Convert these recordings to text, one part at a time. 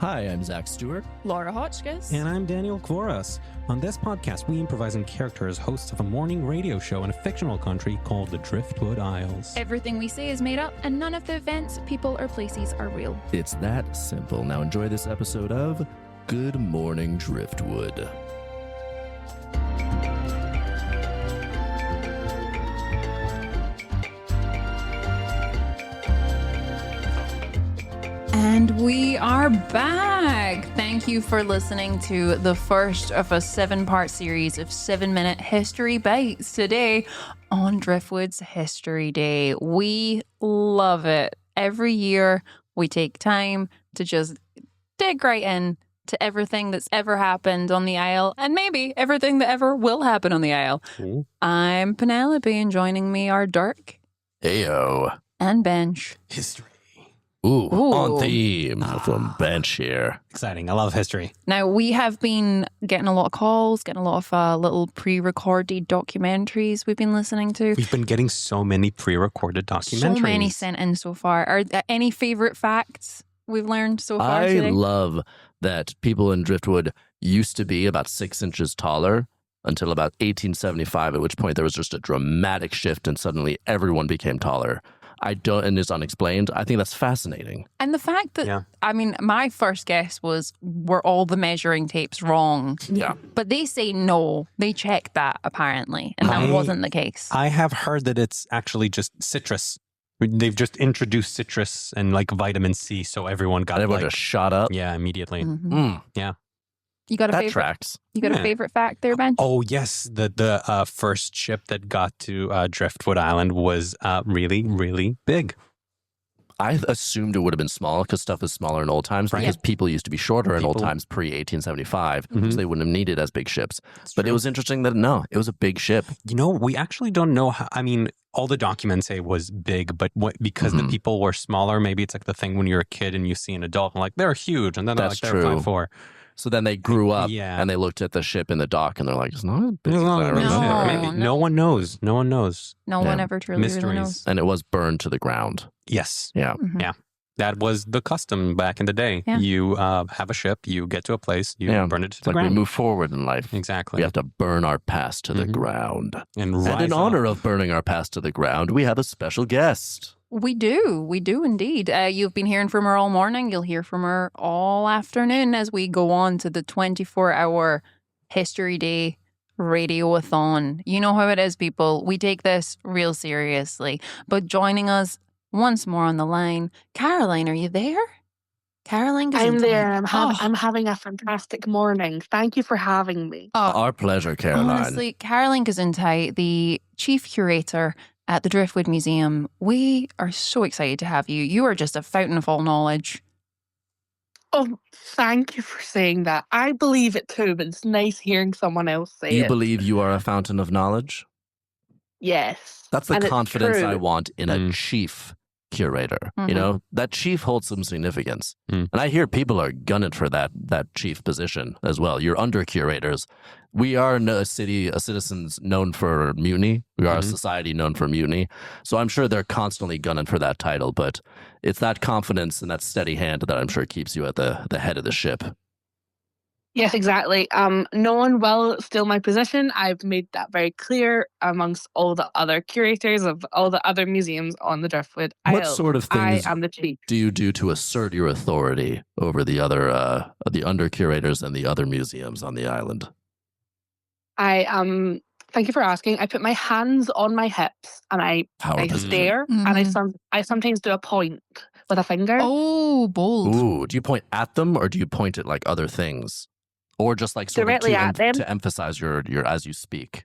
Hi, I'm Zach Stewart. Laura Hotchkiss. And I'm Daniel Kvoras. On this podcast, we improvise in character as hosts of a morning radio show in a fictional country called the Driftwood Isles. Everything we say is made up, and none of the events, people, or places are real. It's that simple. Now enjoy this episode of Good Morning Driftwood. And we are back. Thank you for listening to the first of a 7-part series of 7-minute history bites today on Driftwood's History Day. We love it. Every year we take time to just dig right in to everything that's ever happened on the Isle and maybe everything that ever will happen on the Isle. Ooh. I'm Penelope, and joining me are Dirk Heyo. and Bench. History. Ooh, Ooh. on theme from Bench here. Exciting. I love history. Now, we have been getting a lot of calls, getting a lot of little pre-recorded documentaries we've been listening to. We've been getting so many pre-recorded documentaries. So many sent in so far. Are there any favorite facts we've learned so far I today? love that people in Driftwood used to be about 6 inches taller until about 1875, at which point there was just a dramatic shift and suddenly everyone became taller. And it's unexplained. I think that's fascinating. And the fact that, Yeah. I mean, my first guess was, were all the measuring tapes wrong? Yeah. But they say no. They checked that, apparently. And that wasn't the case. I have heard that it's actually just citrus. They've just introduced citrus and like vitamin C, so everyone got Everyone like, just shot up. yeah, immediately. Mhm. Yeah. You got a That favorite? tracks. You got a Yeah. favorite fact there, Ben? Oh yes, the first ship that got to Driftwood Island was really, really big. I assumed it would have been small because stuff is smaller in old times Right. because people used to be shorter in old People- times pre-1875, Mhm. so they wouldn't have needed as big ships. It's But it true. was interesting that, no, it was a big ship. You know, we actually don't know how, I mean, all the documents say it was big, but because the Mhm. people were smaller, maybe it's like the thing when you're a kid and you see an adult and like, they're huge. And then they're That's like, they're true. 5'4". So then they grew up Yeah. and they looked at the ship in the dock and they're like, it's not as big as I No, remember. maybe. No one knows. No one knows. No Yeah. one ever truly really Mysteries. knows. And it was burned to the ground. Yes. Yeah. Mhm. That was the custom back in the day. Yeah. You have a ship, you get to a place, you Yeah. burn it to It's the like we ground. move forward in life. Exactly. We have to burn our past to the Mhm. ground. And And rise in up. honor of burning our past to the ground, we have a special guest. We do indeed. You've been hearing from her all morning. You'll hear from her all afternoon as we go on to the 24-hour History Day radioathon. You know how it is, people. We take this real seriously. But joining us once more on the line, Caroline, are you there? Caroline Gesundheit. I'm there. Oh, I'm having a fantastic morning. Thank you for having me. Our pleasure, Caroline. honestly, Caroline Gesundheit, the chief curator at the Driftwood Museum, we are so excited to have you. You are just a fountain of all knowledge. Oh, thank you for saying that. I believe it too, but it's nice hearing someone else say You it. believe you are a fountain of knowledge? Yes. That's the And it's confidence I true. want in a Mm. chief curator. Mhm. You know, that chief holds some significance. Mm. And I hear people are gunning for that chief position as well. You're under curators. We are a citizens known for mutiny. We are a Mhm. society known for mutiny. So I'm sure they're constantly gunning for that title, but it's that confidence and that steady hand that I'm sure keeps you at the head of the ship. Yes, exactly. No one will steal my position. I've made that very clear amongst all the other curators of all the other museums on the Driftwood What Isles. sort of I things am the chief. do you do to assert your authority over the other the under curators and the other museums on the island? Thank you for asking. I put my hands on my hips and I Power position. stare and I sometimes do a point with a finger. Oh, bold. Ooh, do you point at them or do you point at like other things? Or just like sort Directly of at them. to emphasize your as you speak?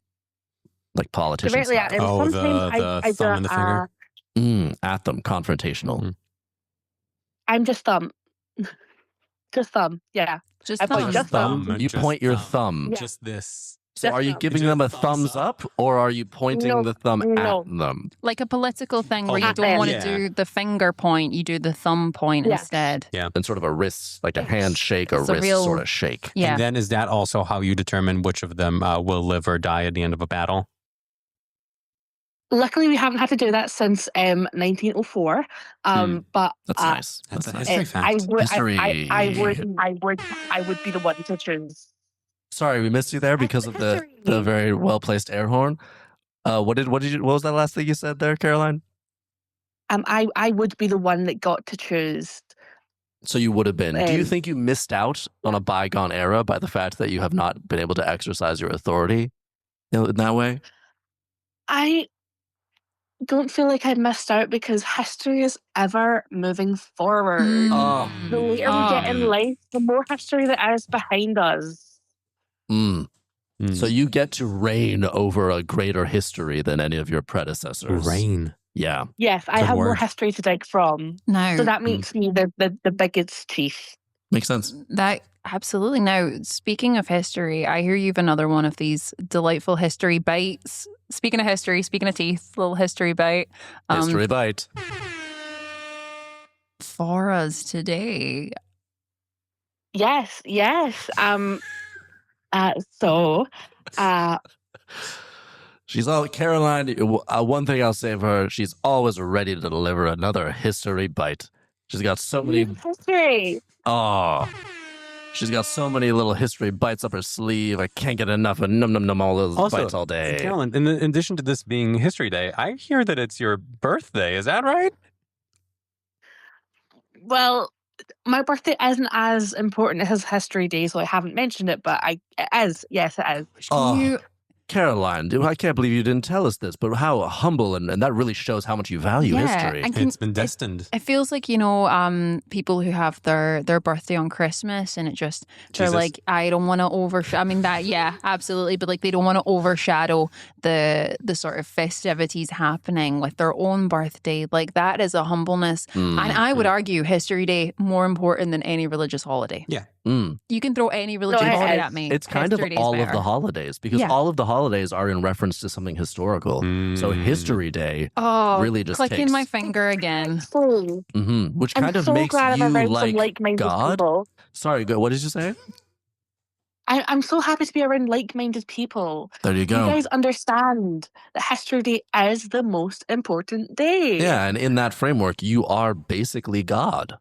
Like politicians. Directly at them. Oh, the Sometimes I do thumb and the finger? At them, confrontational. Mhm. I'm just thumb. Just thumb. Yeah. Just I point thumb. just thumb. You just point your thumb. Yeah. Just this. So Just are you thumb. giving You do them a a thumbs up or are you pointing No, the thumb no. at them? Like a political thing where Oh, you at don't them. want to Yeah. do the finger point, you do the thumb point Yes. instead. And sort of a wrist, like a Yes. handshake, a It's a wrist real- sort of shake. Yeah. And then is that also how you determine which of them will live or die at the end of a battle? Luckily, we haven't had to do that since 1904. But That's nice. That's a nice. history fact. I would be the one to choose. Sorry, we missed you there because of the very well placed air horn. What was that last thing you said there, Caroline? I would be the one that got to choose. So you would have been. Do you think you missed out on a bygone era by the fact that you have not been able to exercise your authority in that way? I don't feel like I missed out because history is ever moving forward. Oh. The later we get in life, the more history that is behind us. So you get to reign over a greater history than any of your predecessors. Reign. Yeah. Yes, I have more history to dig from. No. So that makes me the biggest chief. Makes sense. That absolutely. Now, speaking of history, I hear you've another one of these delightful history bites. Speaking of history, speaking of teeth, little history bite. History bite. For us today. Yes. She's all Caroline. One thing I'll say for her, she's always ready to deliver another history bite. She's got so many history. Oh, she's got so many little history bites up her sleeve. I can't get enough of num all those bites all day. Caroline, in addition to this being History Day, I hear that it's your birthday. Is that right? Well, my birthday isn't as important as History Day, so I haven't mentioned it, but it is. Yes, it is. Oh, Caroline, I can't believe you didn't tell us this, but how humble, and that really shows how much you value history. It's been destined. It feels like, people who have their birthday on Christmas and they're like, I don't want to overshadow. I mean, absolutely. But like, they don't want to overshadow the sort of festivities happening with their own birthday. Like, that is a humbleness. And I would argue History Day more important than any religious holiday. Yeah. You can throw any religious holiday at me. It's kind of all of the holidays because all of the holidays are in reference to something historical. So History Day really just clicking my finger again. Which kind of makes you like God. People. Sorry, what did you say? I'm so happy to be around like-minded people. There you go. You guys understand that History Day is the most important day. Yeah, and in that framework, you are basically God.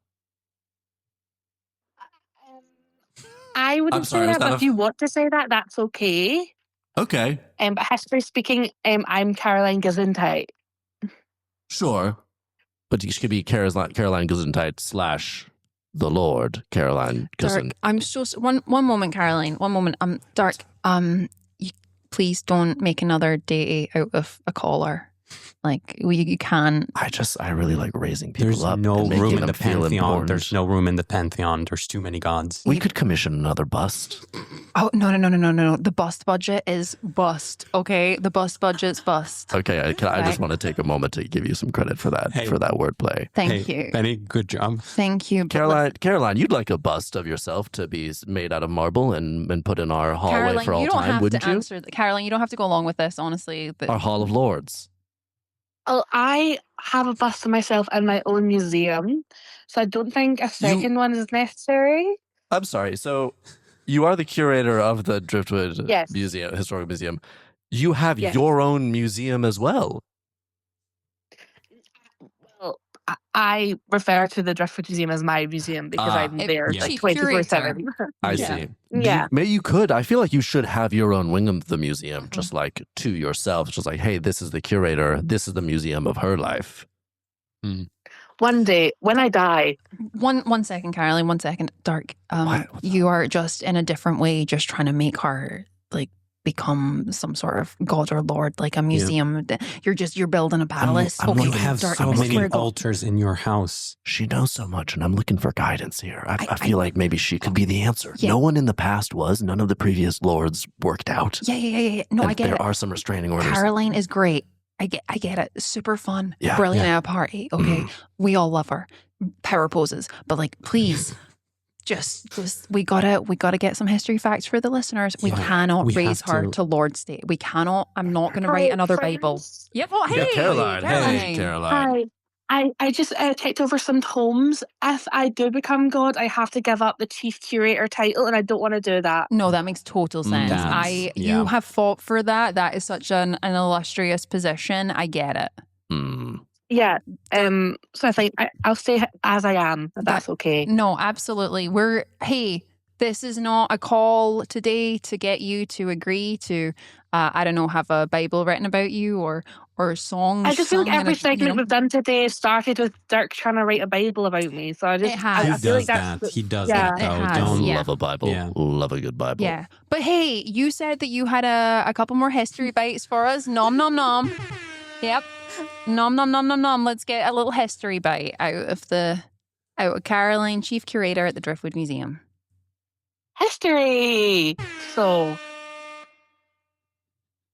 I wouldn't say that, but if you want to say that, that's okay. Okay. But history speaking, I'm Caroline Gesundheit. Sure. But you could be Caroline Gesundheit / the Lord Caroline Gesundheit. I'm so one moment, Caroline. 1 moment. Dirk. You please don't make another day out of a caller. Like, you can't. I really like raising people up. There's no room in the pantheon. Pantheon. There's no room in the Pantheon. There's too many gods. We could commission another bust. Oh, no. The bust budget is bust, okay? The bust budget's bust. Okay, I just want to take a moment to give you some credit for that, for that wordplay. Thank you. Benny, good job. Thank you. Caroline, you'd like a bust of yourself to be made out of marble and put in our hallway Caroline, for all time, wouldn't you? Caroline, you don't have to go along with this, honestly. Our Hall of Lords. Well, I have a bust of myself in my own museum, so I don't think a second one is necessary. I'm sorry. So you are the curator of the Driftwood Museum, Historical Museum. You have your own museum as well. Well, I refer to the Driftwood Museum as my museum because I'm there like 24/7. I see. Yeah. You could. I feel like you should have your own wing of the museum, just like to yourself. Just like, hey, this is the curator. This is the museum of her life. One day, when I die. One second, Caroline. 1 second. Dirk, you are just in a different way, just trying to make her like become some sort of god or lord, like a museum. You're building a palace. You have so many altars in your house. She knows so much, and I'm looking for guidance here. I feel like maybe she could be the answer. No one in the past was. None of the previous lords worked out. Yeah. No, I get it. There are some restraining orders. Caroline is great. I get it. Super fun. Brilliant at a party. Okay. We all love her. Power poses. But like, please, just we gotta get some history facts for the listeners. We cannot raise her to Lord State. We cannot. I'm not gonna write another Bible. Yep. Well, hey, Caroline. Hey, Caroline. Hi. I just checked over some tomes. If I do become god, I have to give up the chief curator title, and I don't want to do that. No, that makes total sense. You have fought for that. That is such an illustrious position. I get it. Yeah. So I think I'll stay as I am. If that's okay. No, absolutely. This is not a call today to get you to agree to, I don't know, have a Bible written about you or songs. I just feel like every segment we've done today started with Dirk trying to write a Bible about me. So I feel like that's... He does that, though. Don't love a Bible. Yeah. Love a good Bible. Yeah. But hey, you said that you had a couple more history bites for us. Nom, nom, nom. Yep. Nom, nom, nom, nom, nom. Let's get a little history bite out of Caroline, Chief Curator at the Driftwood Museum. History! So...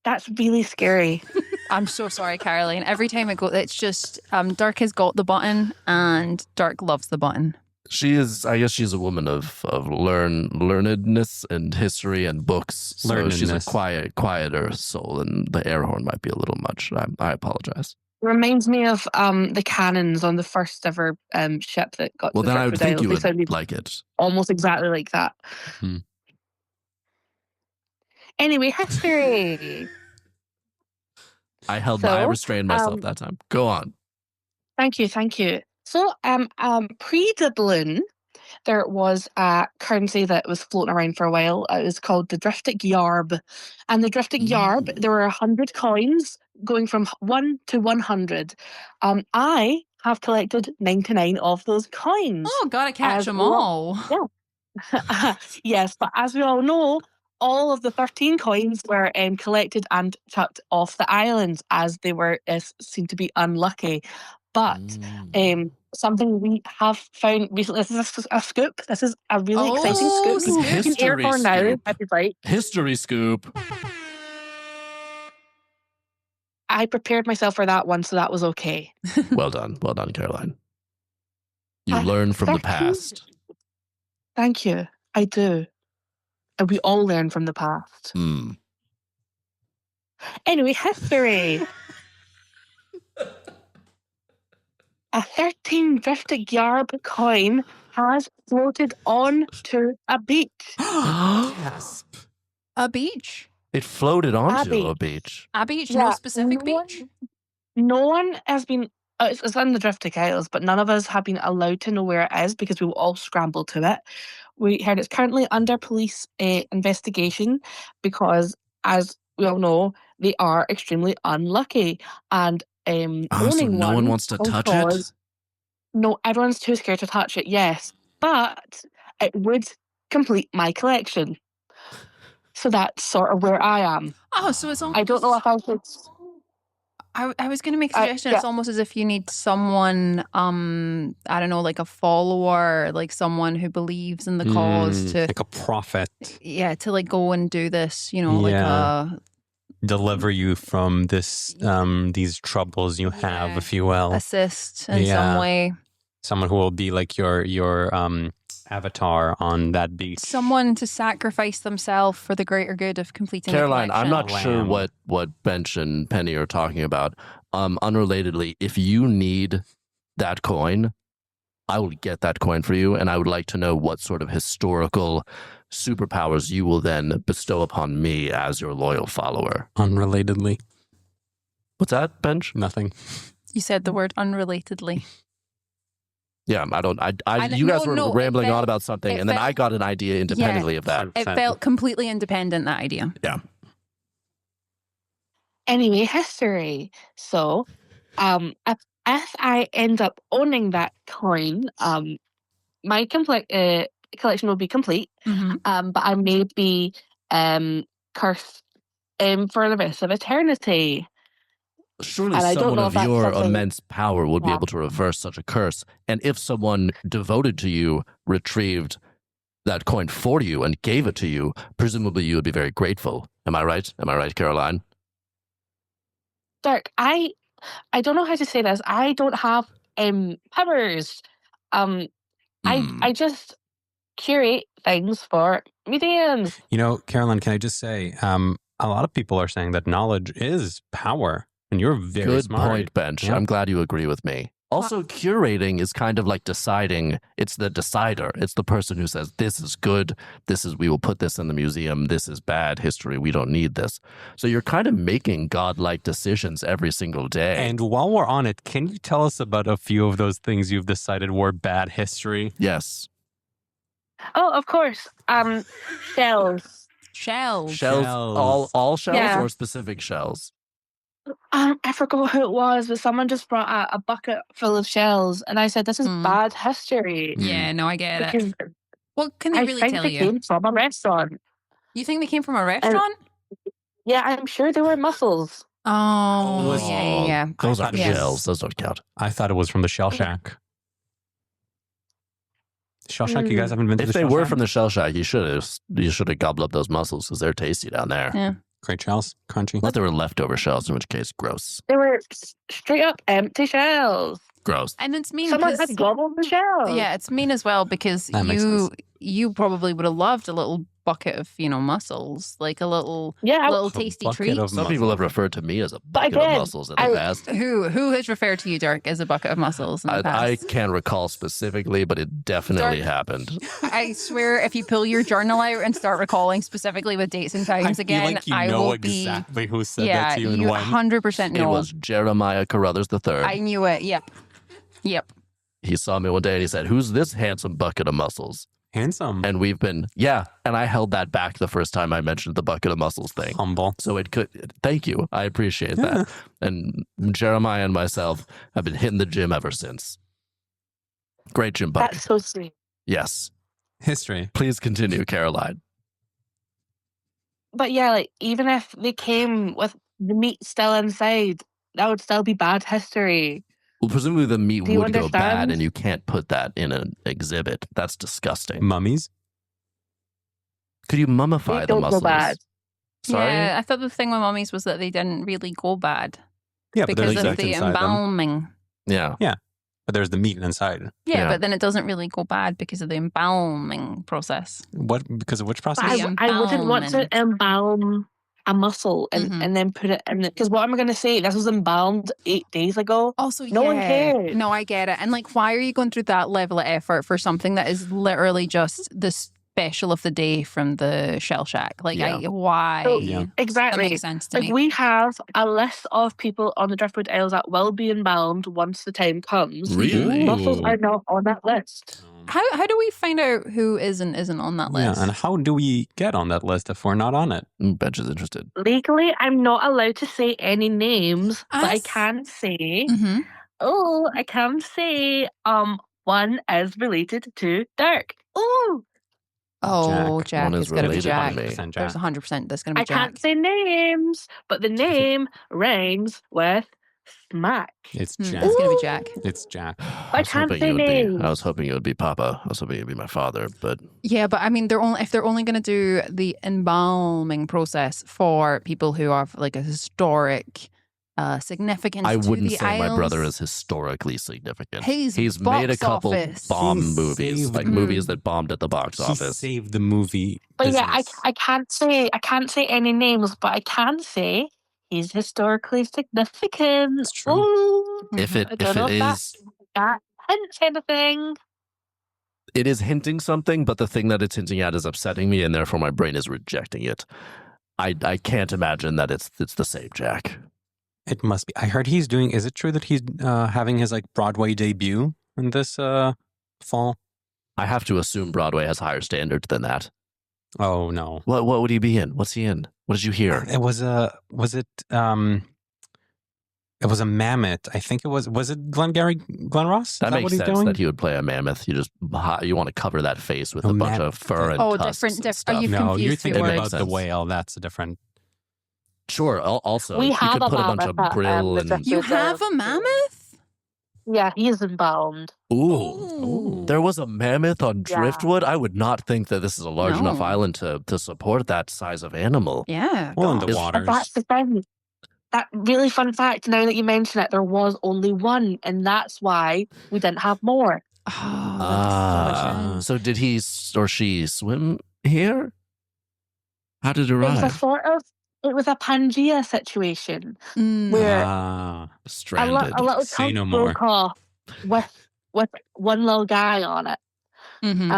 That's really scary. I'm so sorry, Caroline. Every time I go, it's just Dirk has got the button, and Dirk loves the button. She is. I guess she's a woman of learnedness and history and books. So she's a quieter soul, and the air horn might be a little much. I apologize. Reminds me of the cannons on the first ever ship that got. Well, then I would think you would like it. Almost exactly like that. Anyway, history. I restrained myself that time. Go on. Thank you. So, pre-Dublin, there was a currency that was floating around for a while. It was called the Driftic Yarb. And the Driftic Yarb, there were 100 coins going from 1 to 100. I have collected 99 of those coins. Oh, gotta catch them all. Yeah. Yes, but as we all know, all of the 13 coins were collected and chucked off the islands as they were seemed to be unlucky. But something we have found recently, this is a scoop. This is a really exciting scoop. You can air for now, if you'd like. History scoop. I prepared myself for that one, so that was okay. Well done, Caroline. You learn from the past. Thank you. I do. And we all learn from the past. Anyway, history. A 13 Driftic Yarb coin has floated onto a beach. Yes. A beach? It floated onto a beach. A beach? Yeah. No specific beach? No one has been... it's on the Driftic Isles, but none of us have been allowed to know where it is because we will all scramble to it. We heard it's currently under police investigation because, as we all know, they are extremely unlucky. And so no one wants to touch it? No, everyone's too scared to touch it, yes. But it would complete my collection. So that's sort of where I am. Oh, so it's almost... I don't know if I should... I was going to make a suggestion. It's almost as if you need someone, I don't know, like a follower, like someone who believes in the cause to... Like a prophet. Yeah, to like go and do this, like a... Deliver you from this, these troubles you have, if you will. Assist in some way. Someone who will be like your avatar on that beach. Someone to sacrifice themselves for the greater good of completing Caroline, the collection. I'm not sure what Bench and Penny are talking about. Unrelatedly, if you need that coin, I will get that coin for you, and I would like to know what sort of historical superpowers you will then bestow upon me as your loyal follower. Unrelatedly. What's that, Bench? Nothing. You said the word unrelatedly. Yeah, you guys were rambling on about something, and then I got an idea independently of that. It felt completely independent, that idea. Yeah. Anyway, history. So, if I end up owning that coin, my collection will be complete, but I may be cursed for the rest of eternity. Surely someone of your immense power would be able to reverse such a curse. And if someone devoted to you retrieved that coin for you and gave it to you, presumably you would be very grateful. Am I right? Am I right, Caroline? Dirk, I don't know how to say this. I don't have powers. I just curate things for museums. Caroline, can I just say, a lot of people are saying that knowledge is power. And you're very smart. Good point, Bench. Yeah. I'm glad you agree with me. Also, curating is kind of like deciding. It's the decider. It's the person who says, this is good. We will put this in the museum. This is bad history. We don't need this. So you're kind of making godlike decisions every single day. And while we're on it, can you tell us about a few of those things you've decided were bad history? Yes. Oh, of course. Shells. Shells. All shells Yeah. or specific shells? I forgot who it was, but someone just brought out a bucket full of shells, and I said, "This is bad history." Yeah, no, I get it. Because What can they I really think tell they you? came from a restaurant. You think they came from a restaurant? Yeah, I'm sure they were mussels. Oh, Was- yeah. Those I are thought it was- shells. Those don't count. I thought it was from the Shell Shack. Shell Shack, you guys haven't been to If the they Shell were Shack? from the shell shack, you should have gobbled up those mussels because they're tasty down there. Yeah. Great shells, crunchy. Unless they were leftover shells, in which case, gross. They were straight up empty shells. Gross. And it's mean Someone because had gobbled the shells. yeah, it's mean as well because That makes sense. you probably would have loved a little bucket of mussels, like a little Yeah. little A tasty bucket treat. of Some people have referred to me as a bucket again, of mussels in the I- past. Who has referred to you, Dirk, as a bucket of mussels in the I past? can't recall specifically, but it definitely Dirk. happened. I swear, if you pull your journal out and start recalling specifically with dates and times I again, feel like you I know will exactly who said be. Yeah, that to you and you when. 100% It know. was Jeremiah Carruthers III. I knew it. Yep. He saw me one day and he said, "Who's this handsome bucket of mussels?" Handsome. And we've been, and I held that back the first time I mentioned the bucket of mussels thing. Humble. So it could, thank you. I appreciate that. And Jeremiah and myself have been hitting the gym ever since. Great gym buddy. That's so sweet. Yes. History. Please continue, Caroline. But yeah, like even if they came with the meat still inside, that would still be bad history. Well, presumably the meat Do you would go bad understand? and you can't put that in an exhibit. That's disgusting. Mummies. Could you mummify They the don't go mussels? bad. Sorry? Yeah, I thought the thing with mummies was that they didn't really go bad Yeah, but because there's of meat the inside them. embalming. Yeah. But there's the meat inside. Yeah, Yeah. but then it doesn't really go bad because of the embalming process. What? Because of which But process? The I wouldn't want to embalm a mussel and, Mhm. and then put it in because what am I going to say? This was embalmed 8 days ago. Also, No one cares. No, I get it. And like, why are you going through that level of effort for something that is literally just the special of the day from the Shell Shack? Like, Yeah. why? So, Yeah. That Exactly. makes sense to Like me. we have a list of people on the Driftwood Isles that will be embalmed once the time comes. Really? Mussels are not on that list. How do we find out who is and isn't on that list? Yeah, and how do we get on that list if we're not on it? Bench is interested. Legally, I'm not allowed to say any names, but I Us? can say, Mhm. I can say, one is related to Dirk. Oh, Oh, Jack. Jack. One is It's got to be related to Jack. me. 100% There's Jack. 100% that's going to be I Jack. can't say names, but the name rhymes with smack. It's Hmm, Jack. It's going to be Jack. It's Jack. I was can't hoping say it would be. names. I was hoping it would be Papa. I was hoping it would be my father, but Yeah, but I mean, if they're only going to do the embalming process for people who have like a historic significance. I to wouldn't the say my brother Isles. is historically significant. He's made a box couple office. bomb He movies, saved- like movies that bombed at the box He office. saved the movie. But yeah, business. I can't say any names, but I can say he's historically significant. It's true. Ooh, If I it don't know if is, that hints anything. it is hinting something, but the thing that it's hinting at is upsetting me, and therefore my brain is rejecting it. I can't imagine that it's the same Jack. It must be. I heard he's doing. Is it true that he's having his like Broadway debut in this fall? I have to assume Broadway has higher standards than that. Oh no! What would he be in? What's he in? What did you hear? It was a. Was it? It was a mammoth. I think it was. Was it Glenn Ross? Is That makes what he's sense doing? that he would play a mammoth. You want to cover that face with A a bunch mammoth. of fur and Oh, tusks different- and stuff. are you No, you're confused thinking who it about makes the sense. whale. That's a different. Sure. Also, We you have could a put a bunch of mammoth at, brill the and Driftwood You Isles. have a mammoth? Yeah, he is embalmed. ooh. There was a mammoth on Yeah. Driftwood. I would not think that this is a large enough No. island to support that size of animal. Yeah. Well, in the Is- waters. But that's the thing. That really fun fact, now that you mention it, there was only one, and that's why we didn't have more. Oh, that makes so much sense. So did he or she swim here? How did it It was arrive? it was a Pangea situation Mm. where Ah, a Stranded. little Say chunk no more. broke off with one little guy on it. Mm-hmm.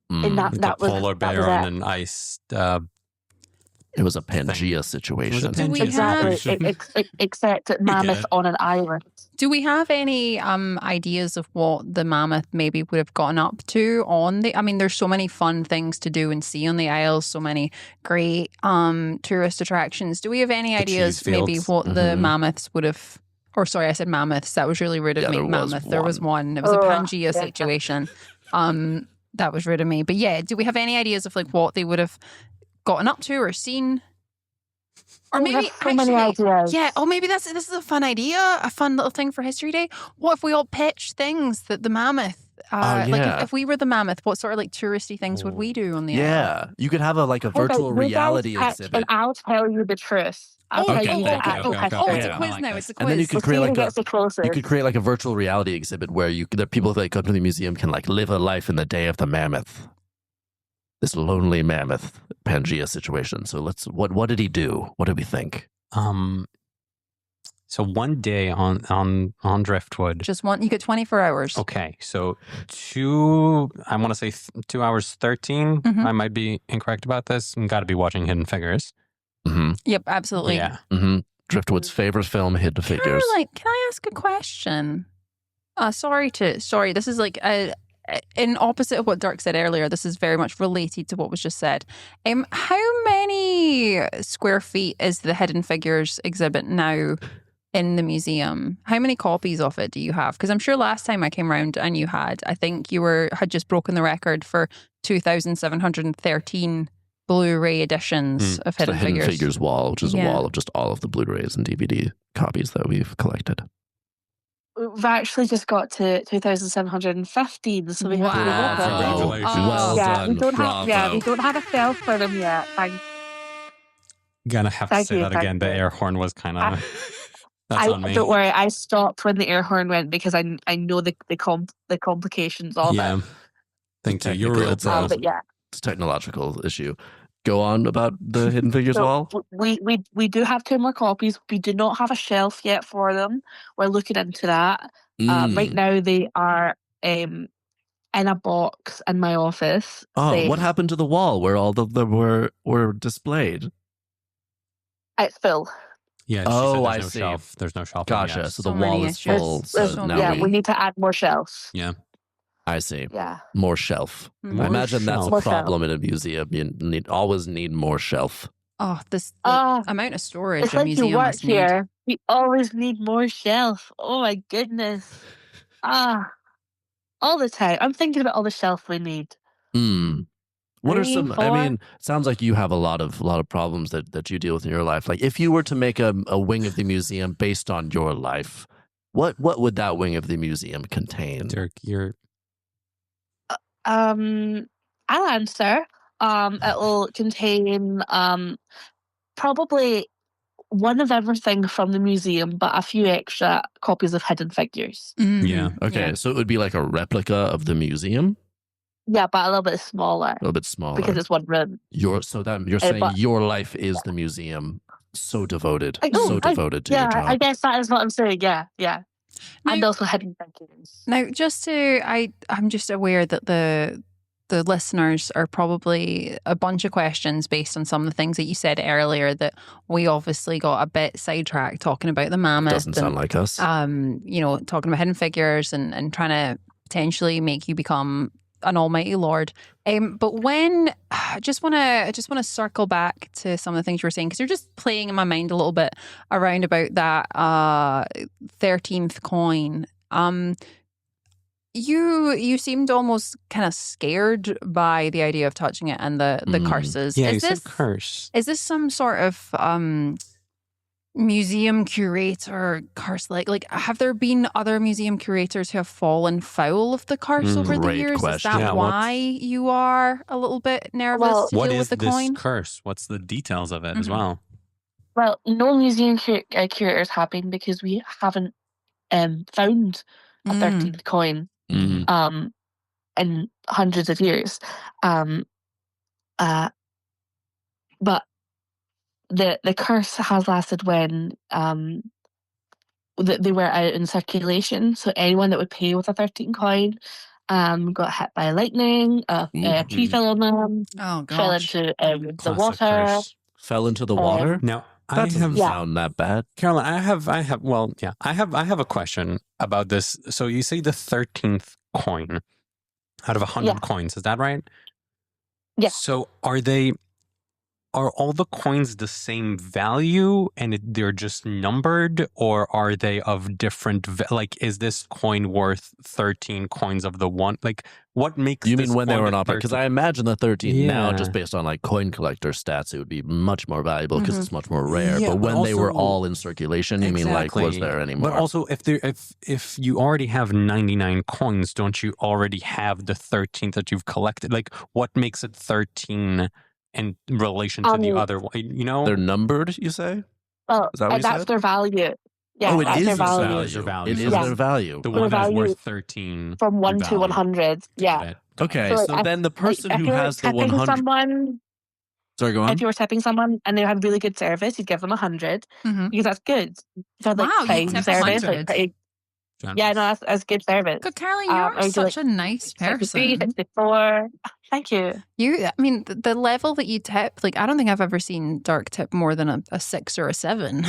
And Like a that was polar bear it. on an ice. It was a Pangea situation. Do we Exactly. Except mammoth on an island. Do we have any ideas of what the mammoth maybe would have gotten up to on the? I mean, there's so many fun things to do and see on the Isles, so many great tourist attractions. Do we have any ideas maybe fields. what the mammoths would have? Or sorry, I said mammoths. That was really rude of me. There was one. It was a Pangea situation. That was rude of me. But yeah, do we have any ideas of like what they would have gotten up to or seen? Or maybe many ideas. Yeah. Oh, maybe this is a fun idea, a fun little thing for History Day. What if we all pitch things that the mammoth? Like if we were the mammoth, what sort of like touristy things would we do on the island? Yeah, you could have a virtual reality exhibit, and I'll tell you the truth. It's a quiz now. It's a quiz. And then you could create you could create like a virtual reality exhibit where the people that come to the museum can like live a life in the day of the mammoth. This lonely mammoth Pangea situation. So what did he do? What did we think? So one day on Driftwood. Just one. You get 24 hours. Okay, so I want to say 2 hours 13. I might be incorrect about this. You got to be watching Hidden Figures. Mm-hmm. Yep, absolutely. Yeah. Mm-hmm. Driftwood's favorite film, Hidden Figures. Caroline, can I ask a question? Sorry. This is like in opposite of what Dirk said earlier. This is very much related to what was just said. How many square feet is the Hidden Figures exhibit now in the museum? How many copies of it do you have? Because I'm sure last time I came around and you had, I think you had just broken the record for 2,713 Blu-ray editions of Hidden Figures. Hidden Figures wall, which is a wall of just all of the Blu-rays and DVD copies that we've collected. We've actually just got to 2,715, so we have to Congratulations. Well done. We don't have a shelf for them yet. Gonna have to say that again. The air horn was kind of. That's on me. Don't worry, I stopped when the air horn went because I know the complications of it. Thank you. You're real proud. But yeah, it's a technological issue. Go on about the Hidden Figures wall. We do have 2 more copies. We do not have a shelf yet for them. We're looking into that. Right now, they are in a box in my office. Oh, what happened to the wall where all of them were displayed? It's full. Yeah. I see. Shelf. There's no shelf. Gotcha. So the wall is full. We need to add more shelves. Yeah. I see. Yeah. More shelf. I imagine that's a problem in a museum. You always need more shelf. Oh, the amount of storage it's a like museum you work must need. here. We always need more shelf. Oh my goodness. All the time. I'm thinking about all the shelf we need. What are some? I mean, it sounds like you have a lot of problems that you deal with in your life. Like, if you were to make a wing of the museum based on your life, what would that wing of the museum contain? Dirk, you're. I'll answer. It will contain probably one of everything from the museum, but a few extra copies of Hidden Figures. Yeah. Okay, so it would be like a replica of the museum. Yeah, but a little bit smaller. A little bit smaller because it's one room. You're saying your life is the museum. So devoted, devoted to your job. I guess that is what I'm saying. Yeah. Now, and also Hidden Figures. Now, I'm just aware that the listeners are probably a bunch of questions based on some of the things that you said earlier that we obviously got a bit sidetracked talking about the mammoth. Doesn't sound like us. Talking about Hidden Figures and trying to potentially make you become an almighty lord. But when I just want to circle back to some of the things you were saying, because you're just playing in my mind a little bit around about that 13th coin. You seemed almost kind of scared by the idea of touching it and the curses. Yeah, you said curse. Is this some sort of museum curator curse? Like have there been other museum curators who have fallen foul of the curse over the years? Question. Is that why you are a little bit nervous to deal with the coin? What is this curse? What's the details of it as well? Well, no museum curators have been because we haven't found a 13th coin in hundreds of years. But the curse has lasted when they were out in circulation. So anyone that would pay with a 13 coin got hit by lightning, a tree fell on them, Oh fell gosh. into the Classic water. curse. Fell into the water? Now, That I doesn't have sound that bad. Caroline, I have a question about this. So you say the 13th coin out of 100 coins, is that right? Yeah. So are all the coins the same value and they're just numbered, or are they of different, like, is this coin worth 13 coins of the one? Like, what makes You this mean when they coin were in the operation? Because 13th? I imagine the 13 now, Yeah. just based on like coin collector stats, it would be much more valuable because it's much more rare. Yeah, but but when they were also- all in circulation, you mean like, was there any more? But also, if you already have 99 coins, don't you already have the 13th that you've collected? Like, what makes it 13 in relation to the other one? You know, They're numbered, you say? Well, Is that what you that's said? their value. Yeah, Oh, it that's is their their value. value. It is their value. It is Yeah. their value. the Their one that's value worth 13 from 1 to value. 100. Yeah. Got it. Okay, So, so like, then the person if who you were has the tipping 100... someone, Sorry, go on. if you were tipping someone and they had really good service, you'd give them 100 Mhm. because that's good. If you had, like, Wow, you fine tip service, 100. like pretty, yeah, no, that's good service. God, Caroline, Or you're you'd do, such a nice 63, person. 64. Thank you. I mean, the level that you tip, like, I don't think I've ever seen Dirk tip more than a 6 or a 7.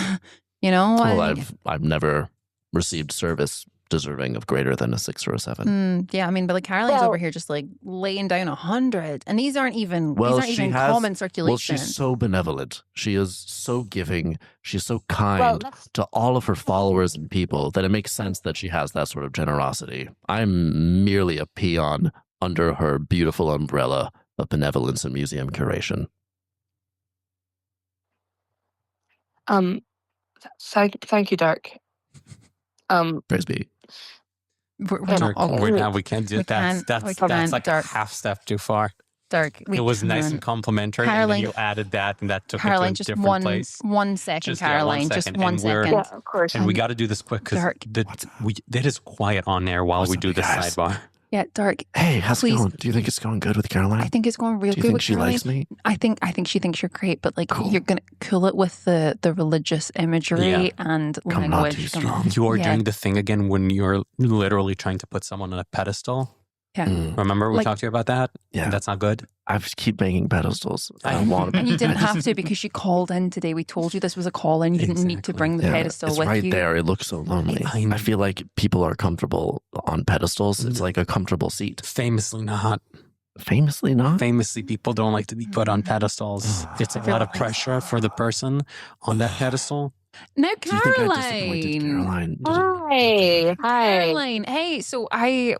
You know? Well, I've never received service deserving of greater than a 6 or a 7. Yeah, I mean, but like Caroline's Well- over here just like laying down 100, and these aren't even she has, common circulation. Well, she's so benevolent. She is so giving. She's so Well, kind that's, to all of her followers and people that it makes sense that she has that sort of generosity. I'm merely a peon under her beautiful umbrella of benevolence and museum curation. thank you, Dirk. Praise be. We're Dirk, not we can't do we that. can't- That's we can't, like Dirk. a half step too far. Dirk. It was nice and complimentary, and Caroline- then you added that, and that took Caroline, it to a just different place. one second, Just, yeah, one Caroline, just second, one and we're- second. Yeah, of course. And we got to do this quick because Dirk. that is quiet on there while What's we up, do this guys? sidebar. Yeah, Dirk. Hey, how's Please. it going? Do you think it's going good with Caroline? I think it's going real Do you good think with she Caroline. likes me? I think she thinks you're great, but like Cool. you're gonna cool it with the religious imagery Yeah. and Come not language. too strong. You are Yeah. doing the thing again when you're literally trying to put someone on a pedestal. Yeah. Remember we Like- talked to you about that? Yeah. That's not good. I just keep making pedestals. I don't want to. And you didn't have to because you called in today. We told you this was a call in. You didn't need to Exactly. bring the pedestal it's with right you. there. It looks so lonely. I- I feel like people are comfortable on pedestals. It's like a comfortable seat. Famously not. Famously not. Famously, people don't like to be put on pedestals. It's a lot of pressure for the person on that pedestal. Now, Do you think I disappointed Caroline. Caroline? Hi. Caroline, hey, so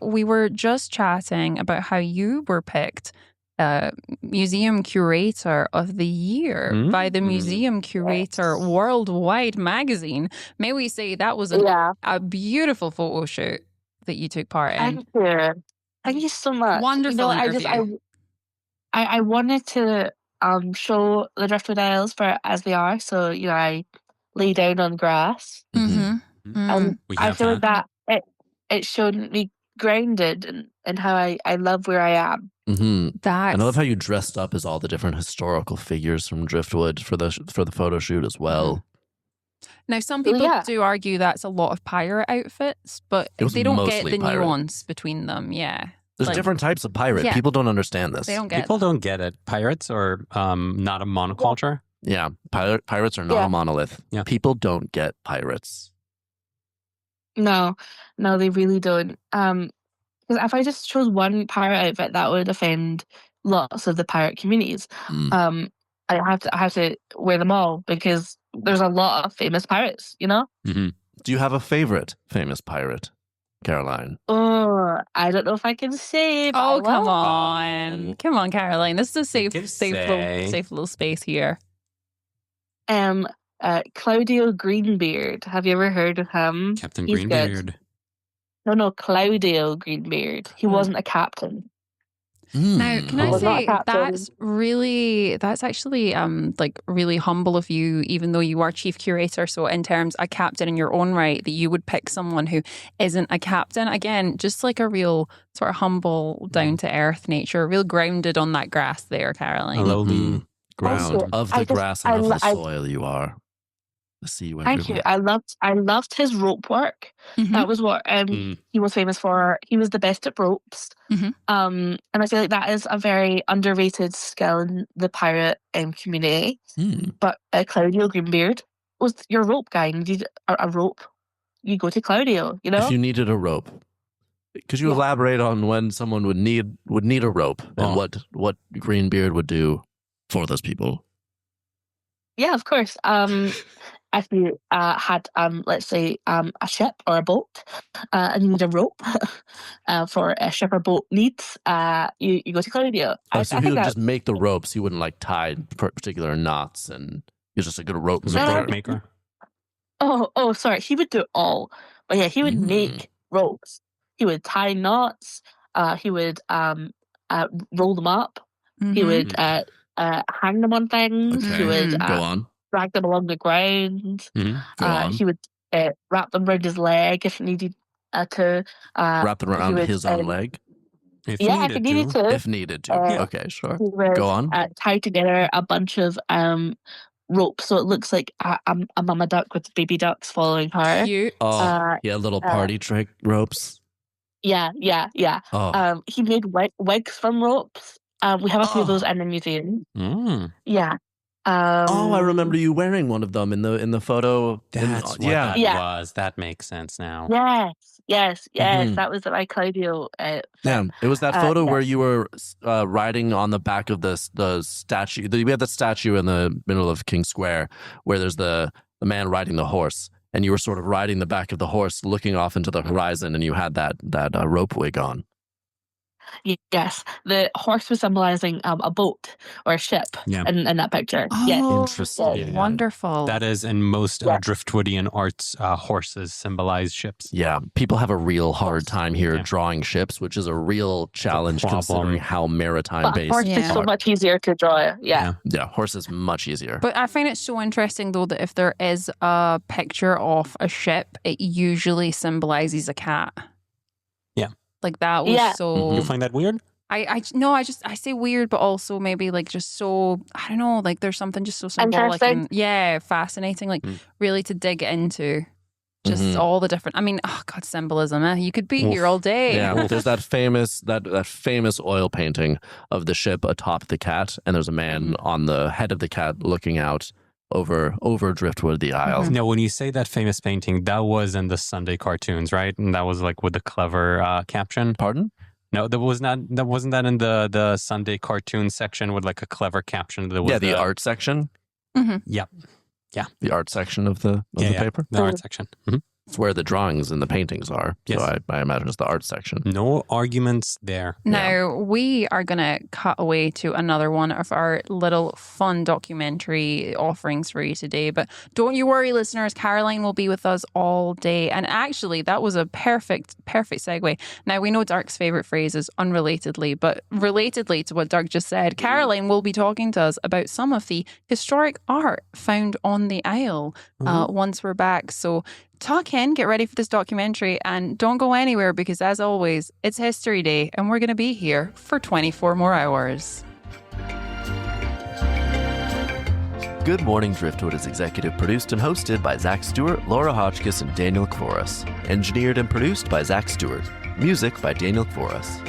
we were just chatting about how you were picked Museum Curator of the Year by the Museum Curator Worldwide magazine. May we say that was a beautiful photo shoot that you took part in. Thank you. Thank you so much. Wonderful interview. I wanted to show the Driftwood Isles for as they are. So, I lay down on grass. Mm-hmm. And We I have feel that. that it showed me grounded and how I love where I am. Mm-hmm. That's, And I love how you dressed up as all the different historical figures from Driftwood for the photo shoot as well. Now, some people Yeah. do argue that's a lot of pirate outfits, but It was they don't get mostly the pirate. nuance between them. Yeah. There's Like, different types of pirate. Yeah. People don't understand this. They don't get People don't get it. Pirates are not a monoculture. Yeah, pirates are not Yeah. a monolith. Yeah. People don't get pirates. No, they really don't. Because if I just chose one pirate outfit, that would offend lots of the pirate communities. Mm. I have to wear them all because there's a lot of famous pirates, Do you have a favorite famous pirate, Caroline? Oh, I don't know if I can say. But I Oh, come will. on. Come on, Caroline. This is a safe can safe say. little space here. Claudio Greenbeard. Have you ever heard of him? Captain He's good. Greenbeard. No, Claudio Greenbeard. He wasn't a captain. Now, can I was not a say captain. that's actually like really humble of you, even though you are chief curator. So in terms a captain in your own right, that you would pick someone who isn't a captain. Again, just like a real sort of humble, down to earth nature, real grounded on that grass there, Caroline. A lowly Ground Also, of the I just- grass and I of lo- the I- soil you are. The sea went Thank you. everywhere. I loved his rope work. Mhm. That was what he was famous for. He was the best at ropes. Mhm. And I feel like that is a very underrated skill in the pirate community. But Claudio Greenbeard was your rope guy. You need a rope. You go to Claudio. You know. If you needed a rope, could you Yeah. elaborate on when someone would need a rope and what Greenbeard would do for those people? Yeah, of course. If you had, let's say, a ship or a boat, and you need a rope for a ship or boat needs, you go to Claudio. So he would just make the ropes. He wouldn't like tie particular knots, and he's just a good rope He's a maker. rope maker. Oh, sorry. He would do it all, but yeah, he would make ropes. He would tie knots. He would roll them up. He would hang them on things. Okay. He would Go on. drag them along the ground. Go on. He would wrap them around his leg if needed to. Wrap them around his own leg? If If he needed to. If needed to. Okay, sure. He would Go on. tie together a bunch of ropes so it looks like a mama duck with baby ducks following her. Cute. Oh, yeah, little party trick ropes. Yeah. Oh. He made wigs from ropes. We have a few of those in the museum. Yeah. I remember you wearing one of them in the photo. That's what that was. That makes sense now. Yes. That was my Claudio. Yeah, it was that photo where you were riding on the back of the statue. We had the statue in the middle of King Square where there's the man riding the horse, and you were sort of riding the back of the horse, looking off into the horizon, and you had that rope wig on. Yes, the horse was symbolizing a boat or a ship in that picture. Oh, Interesting. Wonderful. That is in most Driftwoodian arts, horses symbolize ships. Yeah, people have a real hard time here drawing ships, which is a real challenge considering how maritime based. Horse is so much easier to draw. Yeah, horse is much easier. But I find it so interesting though that if there is a picture of a ship, it usually symbolizes a cat. Like that was so. You find that weird? I say weird, but also maybe like just so, I don't know, like there's something just so symbolic and fascinating, like really to dig into. Just all the different, symbolism. You could be here all day. Yeah, there's that famous oil painting of the ship atop the cat, and there's a man on the head of the cat looking out over Driftwood, the Isles. Now, when you say that famous painting, that was in the Sunday cartoons, right? And that was like with the clever caption. Pardon? No, that wasn't that in the Sunday cartoon section with like a clever caption. There was the art section. Yep. Yeah. The art section of the paper. The art section. It's where the drawings and the paintings are. Yes. So I imagine it's the art section. No arguments there. Now, we are going to cut away to another one of our little fun documentary offerings for you today. But don't you worry, listeners. Caroline will be with us all day. And actually, that was a perfect segue. Now, we know Dirk's favorite phrase is unrelatedly, but relatedly to what Dirk just said, Caroline will be talking to us about some of the historic art found on the Isle once we're back. So tuck in, get ready for this documentary, and don't go anywhere because, as always, it's History Day and we're going to be here for 24 more hours. Good Morning Driftwood is executive produced and hosted by Zach Stewart, Laura Hotchkiss, and Daniel Kvoras. Engineered and produced by Zach Stewart. Music by Daniel Kvoras.